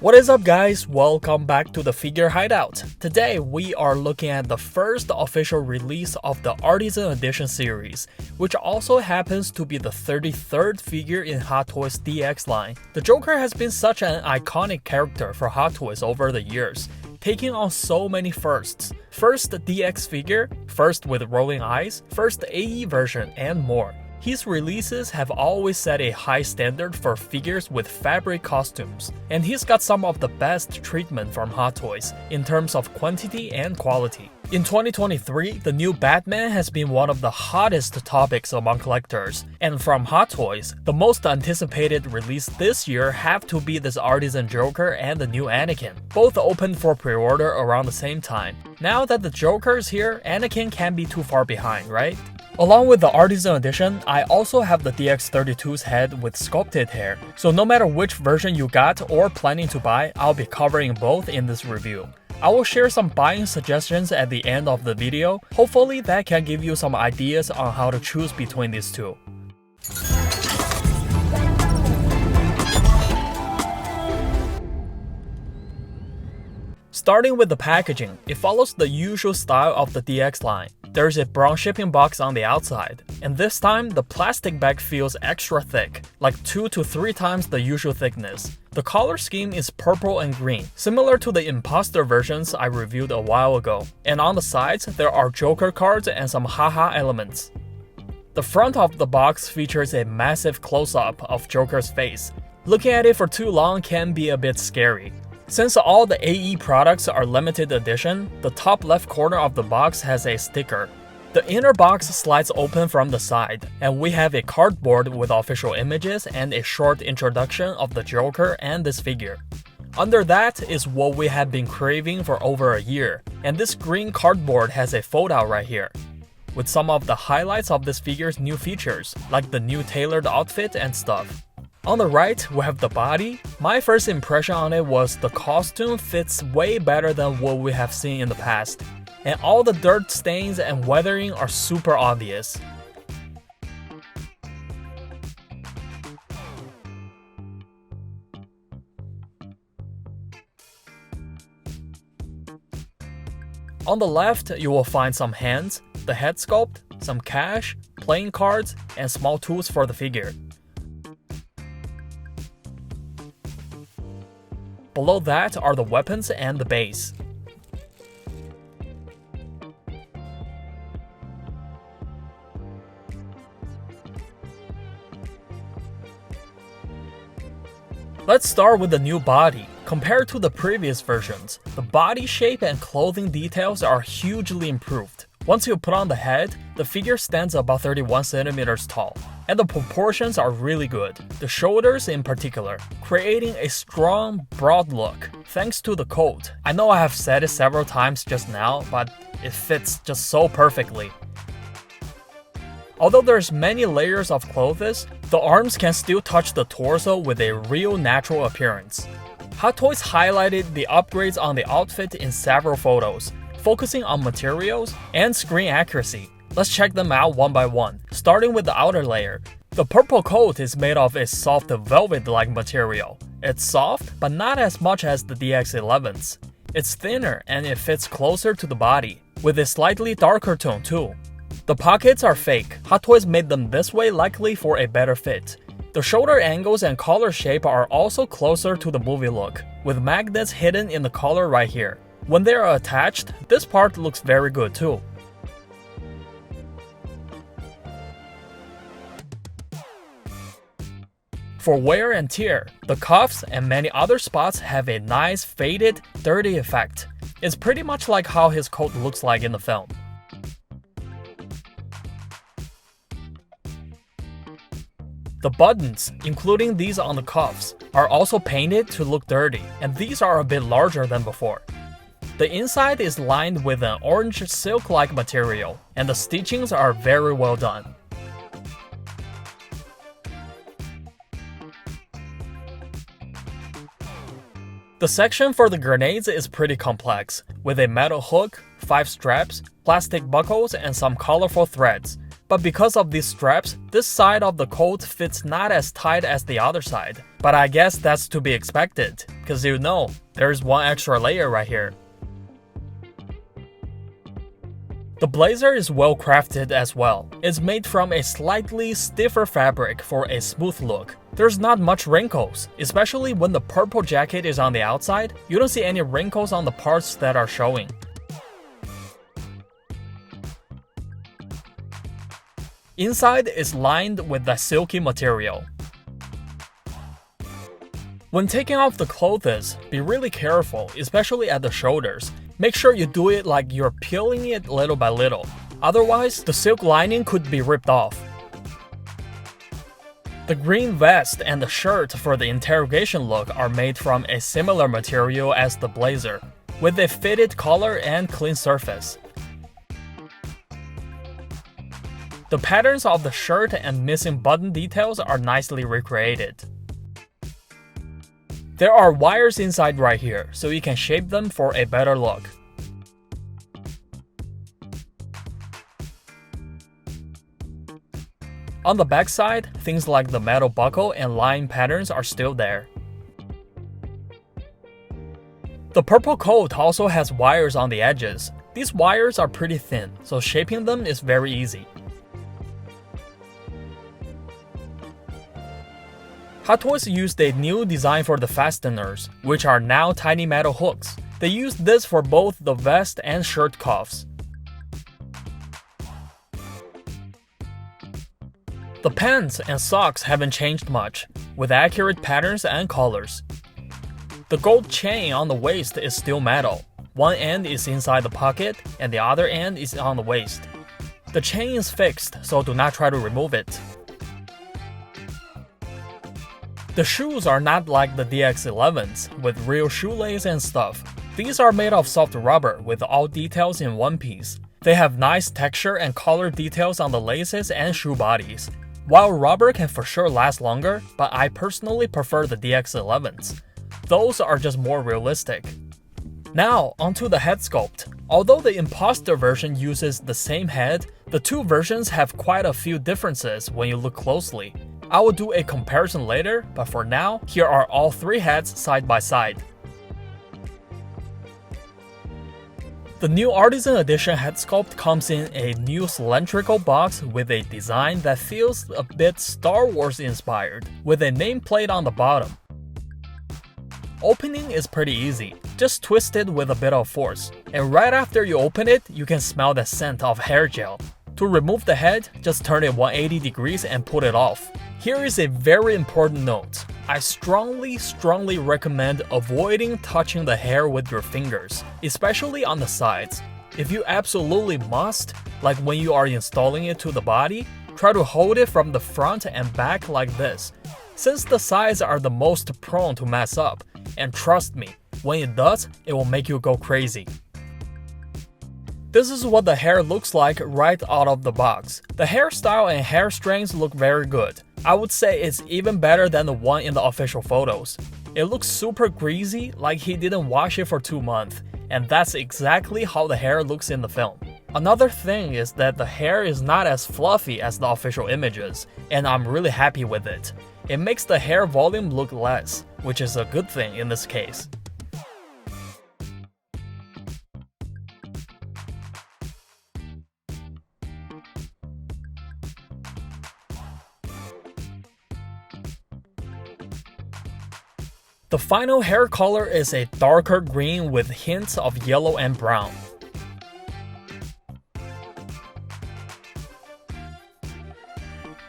What is up, guys? Welcome back to the Figure Hideout. Today we are looking at the first official release of the Artisan Edition series, which also happens to be the 33rd figure in Hot Toys DX line. The Joker has been such an iconic character for Hot Toys over the years, taking on so many firsts. First DX figure, first with rolling eyes, first AE version, and more. His releases have always set a high standard for figures with fabric costumes, and he's got some of the best treatment from Hot Toys in terms of quantity and quality. In 2023, the new Batman has been one of the hottest topics among collectors, and from Hot Toys, the most anticipated release this year have to be this Artisan Joker and the new Anakin, both opened for pre-order around the same time. Now that the Joker is here, Anakin can't be too far behind, right? Along with the Artisan Edition, I also have the DX33's head with sculpted hair, so no matter which version you got or planning to buy, I'll be covering both in this review. I will share some buying suggestions at the end of the video, hopefully that can give you some ideas on how to choose between these two. Starting with the packaging, it follows the usual style of the DX line. There's a brown shipping box on the outside, and this time the plastic bag feels extra thick, like 2 to 3 times the usual thickness. The color scheme is purple and green, similar to the imposter versions I reviewed a while ago. And on the sides, there are Joker cards and some haha elements. The front of the box features a massive close-up of Joker's face. Looking at it for too long can be a bit scary. Since all the AE products are limited edition, the top left corner of the box has a sticker. The inner box slides open from the side, and we have a cardboard with official images and a short introduction of the Joker and this figure. Under that is what we have been craving for over a year, and this green cardboard has a fold-out right here, with some of the highlights of this figure's new features, like the new tailored outfit and stuff. On the right, we have the body. My first impression on it was the costume fits way better than what we have seen in the past, and all the dirt stains and weathering are super obvious. On the left, you will find some hands, the head sculpt, some cash, playing cards, and small tools for the figure. Below that are the weapons and the base. Let's start with the new body. Compared to the previous versions, the body shape and clothing details are hugely improved. Once you put on the head, the figure stands about 31 centimeters tall, and the proportions are really good, the shoulders in particular, creating a strong, broad look. Thanks to the coat. I know I have said it several times just now, but it fits just so perfectly. Although there's many layers of clothes, the arms can still touch the torso with a real natural appearance. Hot Toys highlighted the upgrades on the outfit in several photos, focusing on materials and screen accuracy. Let's check them out one by one, starting with the outer layer. The purple coat is made of a soft velvet-like material. It's soft, but not as much as the DX11's. It's thinner and it fits closer to the body, with a slightly darker tone too. The pockets are fake. Hot Toys made them this way likely for a better fit. The shoulder angles and collar shape are also closer to the movie look, with magnets hidden in the collar right here. When they are attached, this part looks very good too. For wear and tear, the cuffs and many other spots have a nice faded, dirty effect. It's pretty much like how his coat looks like in the film. The buttons, including these on the cuffs, are also painted to look dirty, and these are a bit larger than before. The inside is lined with an orange silk-like material, and the stitchings are very well done. The section for the grenades is pretty complex, with a metal hook, 5 straps, plastic buckles, and some colorful threads. But because of these straps, this side of the coat fits not as tight as the other side, but I guess that's to be expected. because you know, there's one extra layer right here. The blazer is well crafted as well. It's made from a slightly stiffer fabric for a smooth look. There's not much wrinkles, especially when the purple jacket is on the outside. You don't see any wrinkles on the parts that are showing. Inside is lined with the silky material. When taking off the clothes, be really careful, especially at the shoulders. Make sure you do it like you're peeling it little by little. Otherwise, the silk lining could be ripped off. The green vest and the shirt for the interrogation look are made from a similar material as the blazer, with a fitted collar and clean surface. The patterns of the shirt and missing button details are nicely recreated. There are wires inside right here, so you can shape them for a better look. On the backside, things like the metal buckle and line patterns are still there. The purple coat also has wires on the edges. These wires are pretty thin, so shaping them is very easy. Hot Toys used a new design for the fasteners, which are now tiny metal hooks. They used this for both the vest and shirt cuffs. The pants and socks haven't changed much, with accurate patterns and colors. The gold chain on the waist is still metal. One end is inside the pocket, and the other end is on the waist. The chain is fixed, so do not try to remove it. The shoes are not like the DX11s, with real shoelace and stuff. These are made of soft rubber with all details in one piece. They have nice texture and color details on the laces and shoe bodies. While rubber can for sure last longer, but I personally prefer the DX11s. Those are just more realistic. Now, onto the head sculpt. Although the imposter version uses the same head, the two versions have quite a few differences when you look closely. I will do a comparison later, but for now, here are all three heads side by side. The new Artisan Edition head sculpt comes in a new cylindrical box with a design that feels a bit Star Wars inspired, with a nameplate on the bottom. Opening is pretty easy, just twist it with a bit of force, and right after you open it, you can smell the scent of hair gel. To remove the head, just turn it 180 degrees and pull it off. Here is a very important note. I strongly recommend avoiding touching the hair with your fingers, especially on the sides. If you absolutely must, like when you are installing it to the body, try to hold it from the front and back like this, since the sides are the most prone to mess up, and trust me, when it does, it will make you go crazy. This is what the hair looks like right out of the box. The hairstyle and hair strings look very good. I would say it's even better than the one in the official photos. It looks super greasy, like he didn't wash it for 2 months, and that's exactly how the hair looks in the film. Another thing is that the hair is not as fluffy as the official images, and I'm really happy with it. It makes the hair volume look less, which is a good thing in this case. The final hair color is a darker green with hints of yellow and brown.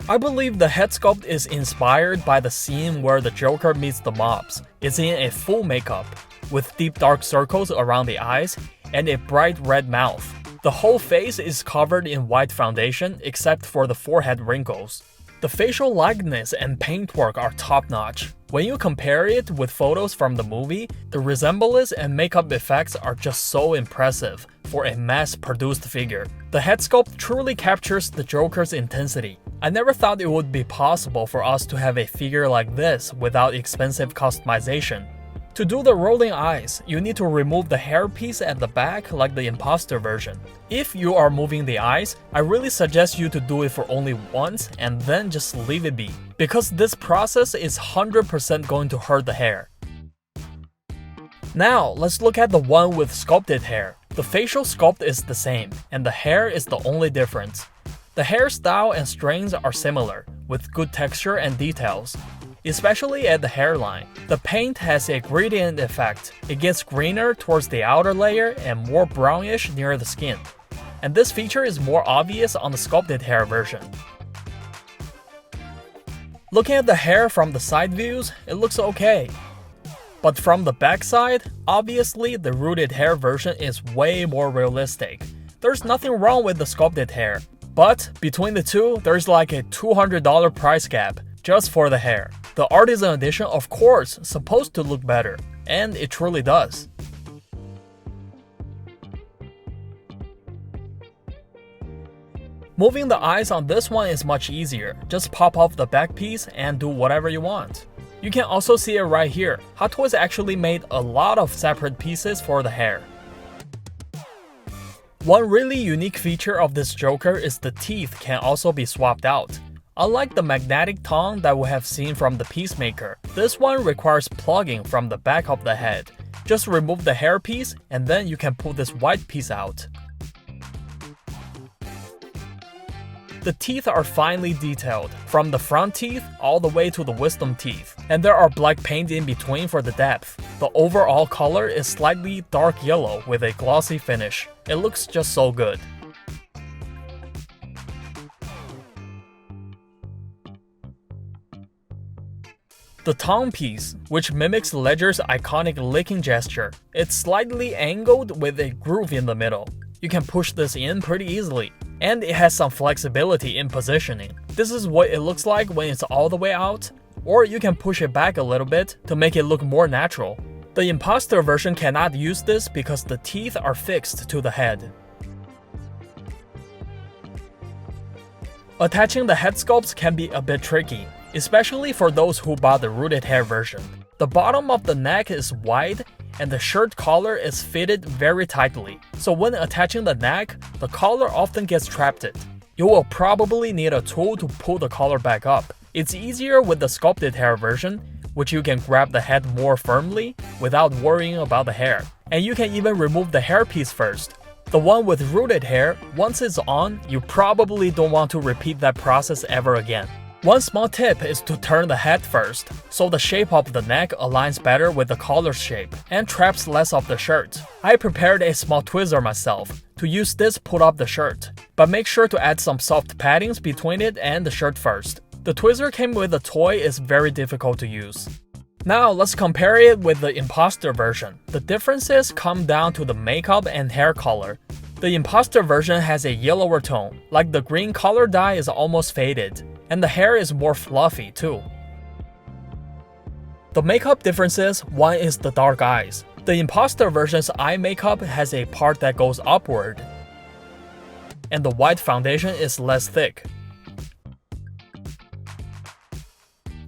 I believe the head sculpt is inspired by the scene where the Joker meets the mobs. It's in a full makeup, with deep dark circles around the eyes and a bright red mouth. The whole face is covered in white foundation except for the forehead wrinkles. The facial likeness and paintwork are top-notch. When you compare it with photos from the movie, the resemblance and makeup effects are just so impressive for a mass-produced figure. The head sculpt truly captures the Joker's intensity. I never thought it would be possible for us to have a figure like this without expensive customization. To do the rolling eyes, you need to remove the hairpiece at the back like the imposter version. If you are moving the eyes, I really suggest you to do it for only once and then just leave it be, because this process is 100% going to hurt the hair. Now, let's look at the one with sculpted hair. The facial sculpt is the same, and the hair is the only difference. The hairstyle and strains are similar, with good texture and details, especially at the hairline. The paint has a gradient effect. It gets greener towards the outer layer and more brownish near the skin. And this feature is more obvious on the sculpted hair version. Looking at the hair from the side views, it looks okay. But from the back side, obviously the rooted hair version is way more realistic. There's nothing wrong with the sculpted hair. But between the two, there's like a $200 price gap just for the hair. The Artisan edition, of course, is supposed to look better, and it truly does. Moving the eyes on this one is much easier. Just pop off the back piece and do whatever you want. You can also see it right here. Hot Toys actually made a lot of separate pieces for the hair. One really unique feature of this Joker is the teeth can also be swapped out. Unlike the magnetic tongue that we have seen from the Peacemaker, this one requires plugging from the back of the head. Just remove the hair piece and then you can pull this white piece out. The teeth are finely detailed, from the front teeth all the way to the wisdom teeth, and there are black paint in between for the depth. The overall color is slightly dark yellow with a glossy finish. It looks just so good. The tongue piece, which mimics Ledger's iconic licking gesture, it's slightly angled with a groove in the middle. You can push this in pretty easily, and it has some flexibility in positioning. This is what it looks like when it's all the way out, or you can push it back a little bit to make it look more natural. The Imposter version cannot use this because the teeth are fixed to the head. Attaching the head sculpts can be a bit tricky, especially for those who bought the rooted hair version. The bottom of the neck is wide, and the shirt collar is fitted very tightly, so when attaching the neck, the collar often gets trapped. You will probably need a tool to pull the collar back up. It's easier with the sculpted hair version, which you can grab the head more firmly without worrying about the hair. And you can even remove the hairpiece first. The one with rooted hair, once it's on, you probably don't want to repeat that process ever again. One small tip is to turn the head first, so the shape of the neck aligns better with the collar's shape and traps less of the shirt. I prepared a small tweezer myself. To use this, pull up the shirt, but make sure to add some soft paddings between it and the shirt first. The tweezer came with a toy is very difficult to use. Now let's compare it with the Imposter version. The differences come down to the makeup and hair color. The Imposter version has a yellower tone, like the green color dye is almost faded, and the hair is more fluffy too. The makeup differences, one is the dark eyes. The Imposter version's eye makeup has a part that goes upward, and the white foundation is less thick.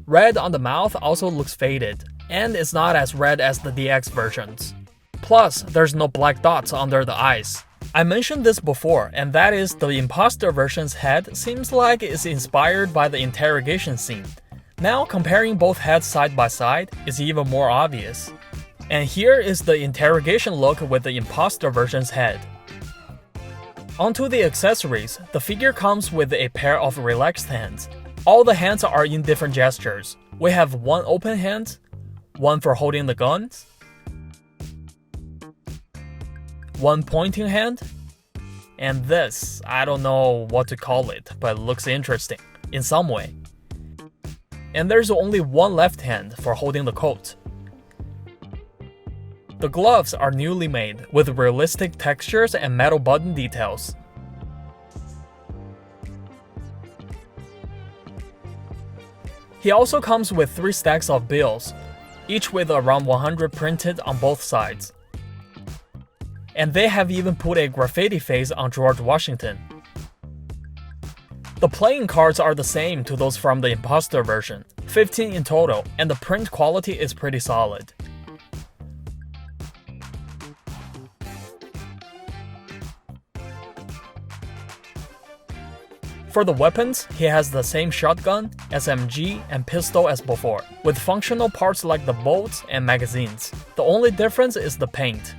Red on the mouth also looks faded, and it's not as red as the DX versions. Plus, there's no black dots under the eyes. I mentioned this before, and that is the Imposter version's head seems like it's inspired by the interrogation scene. Now comparing both heads side by side is even more obvious. And here is the interrogation look with the Imposter version's head. Onto the accessories, the figure comes with a pair of relaxed hands. All the hands are in different gestures. We have one open hand, one for holding the guns, one pointing hand, and this, I don't know what to call it, but it looks interesting in some way. And there's only one left hand for holding the coat. The gloves are newly made with realistic textures and metal button details. He also comes with 3 stacks of bills, each with around 100 printed on both sides. And they have even put a graffiti face on George Washington. The playing cards are the same to those from the Imposter version, 15 in total, and the print quality is pretty solid. For the weapons, he has the same shotgun, SMG, and pistol as before, with functional parts like the bolts and magazines. The only difference is the paint.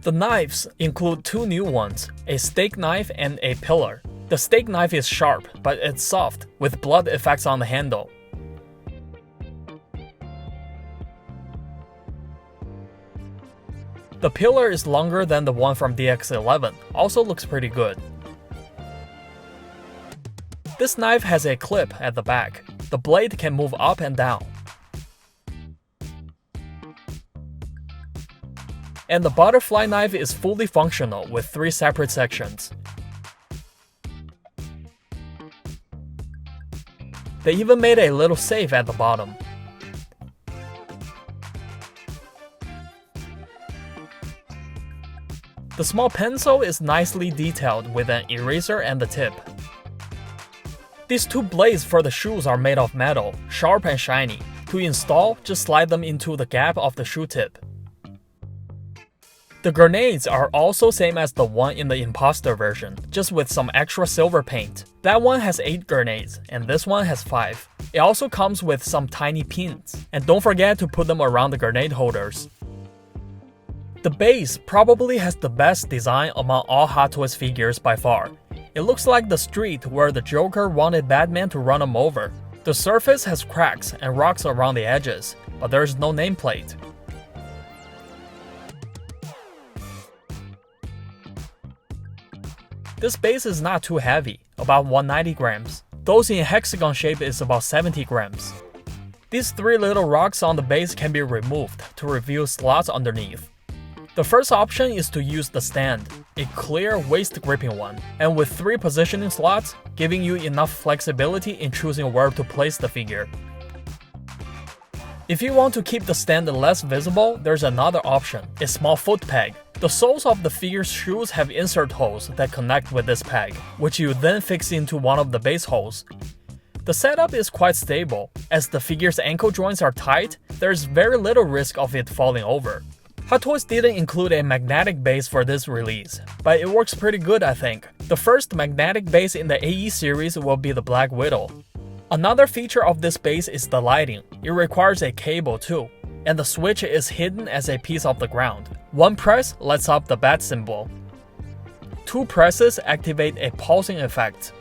The knives include two new ones, a steak knife and a pillar. The steak knife is sharp, but it's soft, with blood effects on the handle. The pillar is longer than the one from DX11, also looks pretty good. This knife has a clip at the back. The blade can move up and down. And the butterfly knife is fully functional with 3 separate sections. They even made a little safe at the bottom. The small pencil is nicely detailed with an eraser and the tip. These 2 blades for the shoes are made of metal, sharp and shiny. To install, just slide them into the gap of the shoe tip. The grenades are also same as the one in the Imposter version, just with some extra silver paint. That one has 8 grenades, and this one has 5. It also comes with some tiny pins, and don't forget to put them around the grenade holders. The base probably has the best design among all Hot Toys figures by far. It looks like the street where the Joker wanted Batman to run him over. The surface has cracks and rocks around the edges, but there's no nameplate. This base is not too heavy, about 190 grams. Those in hexagon shape is about 70 grams. These 3 little rocks on the base can be removed to reveal slots underneath. The first option is to use the stand, a clear waist gripping one, and with 3 positioning slots, giving you enough flexibility in choosing where to place the figure. If you want to keep the stand less visible, there's another option, a small foot peg. The soles of the figure's shoes have insert holes that connect with this peg, which you then fix into one of the base holes. The setup is quite stable. As the figure's ankle joints are tight, there's very little risk of it falling over. Hot Toys didn't include a magnetic base for this release, but it works pretty good I think. The first magnetic base in the AE series will be the Black Widow. Another feature of this base is the lighting. It requires a cable too, and the switch is hidden as a piece of the ground. 1 press lights up the bat symbol. 2 presses activate a pulsing effect.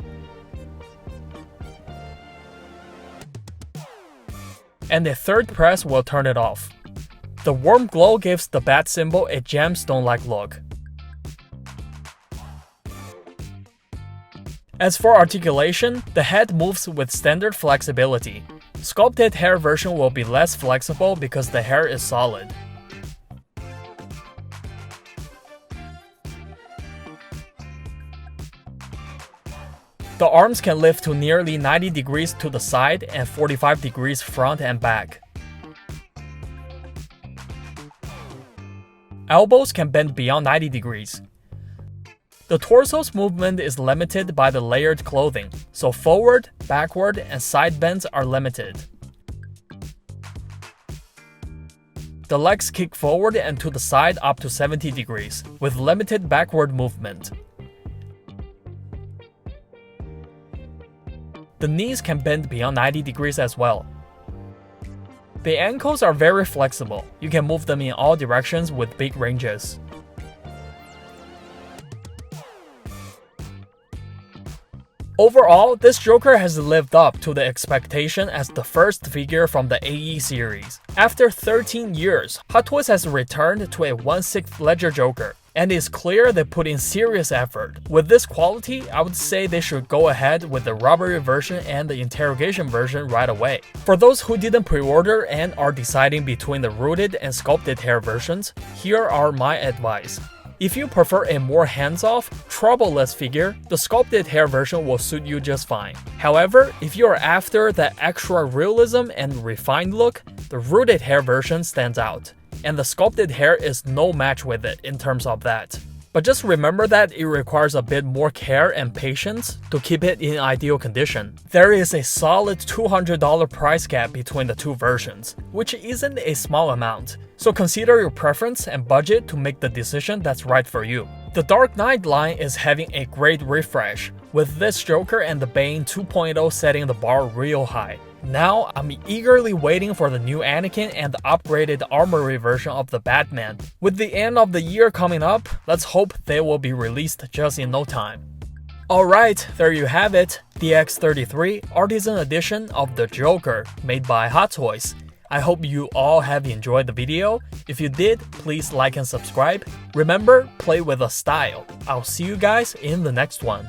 And a 3rd press will turn it off. The warm glow gives the bat symbol a gemstone-like look. As for articulation, the head moves with standard flexibility. Sculpted hair version will be less flexible because the hair is solid. The arms can lift to nearly 90 degrees to the side and 45 degrees front and back. Elbows can bend beyond 90 degrees. The torso's movement is limited by the layered clothing, so forward, backward, and side bends are limited. The legs kick forward and to the side up to 70 degrees, with limited backward movement. The knees can bend beyond 90 degrees as well. The ankles are very flexible. You can move them in all directions with big ranges. Overall, this Joker has lived up to the expectation as the first figure from the AE series. After 13 years, Hot Toys has returned to a 1/6 Ledger Joker, and it's clear they put in serious effort. With this quality, I would say they should go ahead with the robbery version and the interrogation version right away. For those who didn't pre-order and are deciding between the rooted and sculpted hair versions, here are my advice. If you prefer a more hands-off, troubleless figure, the sculpted hair version will suit you just fine. However, if you are after that extra realism and refined look, the rooted hair version stands out, and the sculpted hair is no match with it in terms of that. But just remember that it requires a bit more care and patience to keep it in ideal condition. There is a solid $200 price gap between the two versions, which isn't a small amount. So consider your preference and budget to make the decision that's right for you. The Dark Knight line is having a great refresh, with this Joker and the Bane 2.0 setting the bar real high. Now, I'm eagerly waiting for the new Anakin and the upgraded armory version of the Batman. With the end of the year coming up, let's hope they will be released just in no time. Alright, there you have it, DX33 Artisan Edition of the Joker, made by Hot Toys. I hope you all have enjoyed the video. If you did, please like and subscribe. Remember, play with a style. I'll see you guys in the next one.